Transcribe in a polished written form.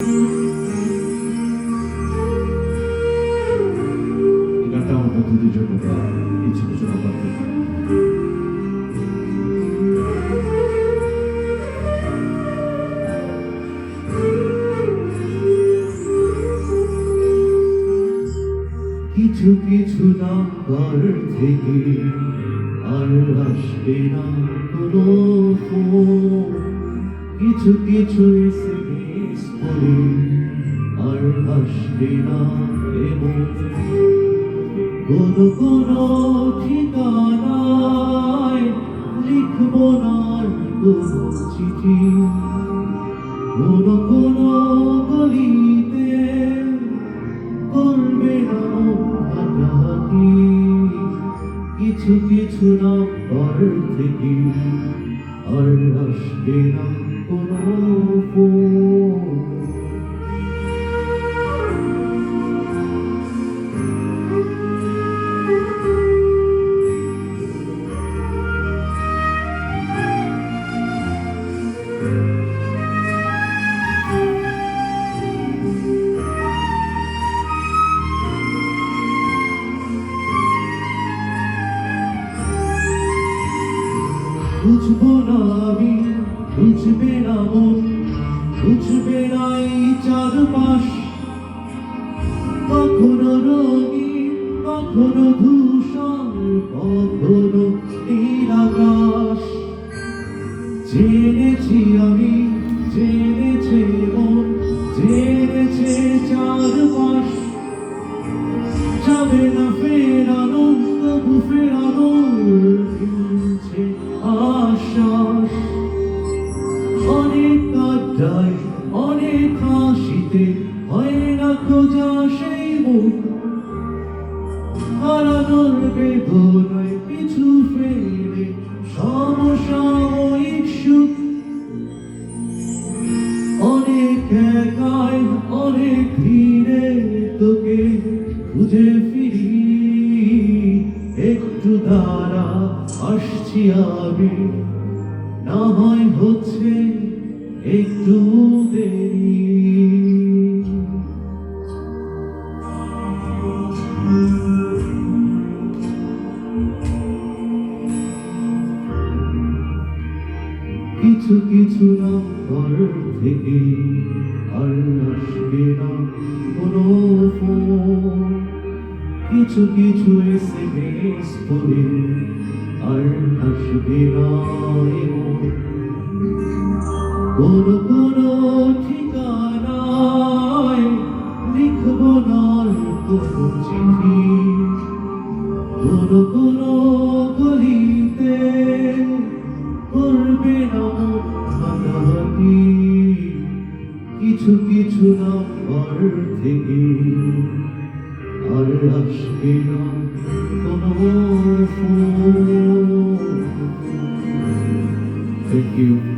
গানটা আমার বন্ধুদের জন্য দেওয়া কিছু কিছু নাম্বার থেকে। কিছু কিছু নাম্বার থেকে আর আসবে না কোনো ফোন, কিছু কিছু এসএমএস করে আর আসবে না এমন কোনো কোনো ঠিকানায় লিখব না কোনো চিঠি, কোনো কোনো গলিতে করবে না হাঁটাহাঁটি। কিছু কিছু নাম্বার থেকে আর আসবে না কোনো ফোন। বুঝবো না আমি, বুঝবে না মন, বুঝবে না এই চারপাশ, কখনো রঙিন কখনো ধূসর কখনো নীল আকাশ। জেনেছি আমি, জেনেছে মন, জেনেছে চারপাশ, যাবে না ফেরানো তবু ফেরানোর মিলছে আশ্বাস। অনেক আড্ডায় অনেক হাসিতে হয় না খোঁজা সেই মুখ, হারানোর বেদনায় পিছু ফেলে সমসাময়িক সুখ। অনেক একাই অনেক ধীরে তোকে খুঁজে ফিরি, একটু দাঁড়া আসছি আমি, না হয় হচ্ছে একটু দেরি। কিছু কিছু নাম্বার থেকে আর আসবে না কোনো ফোন, কিছু কিছু এসএমএস করে আর আসবে না এমন কোনো কোনো ঠিকানায় লিখব না কোনো চিঠি, কোনো কোনো গলিতে করবে না হাঁটাহাঁটি। কিছু কিছু নাম্বার থেকে আর আসবে না কোনো ফোন। Thank you.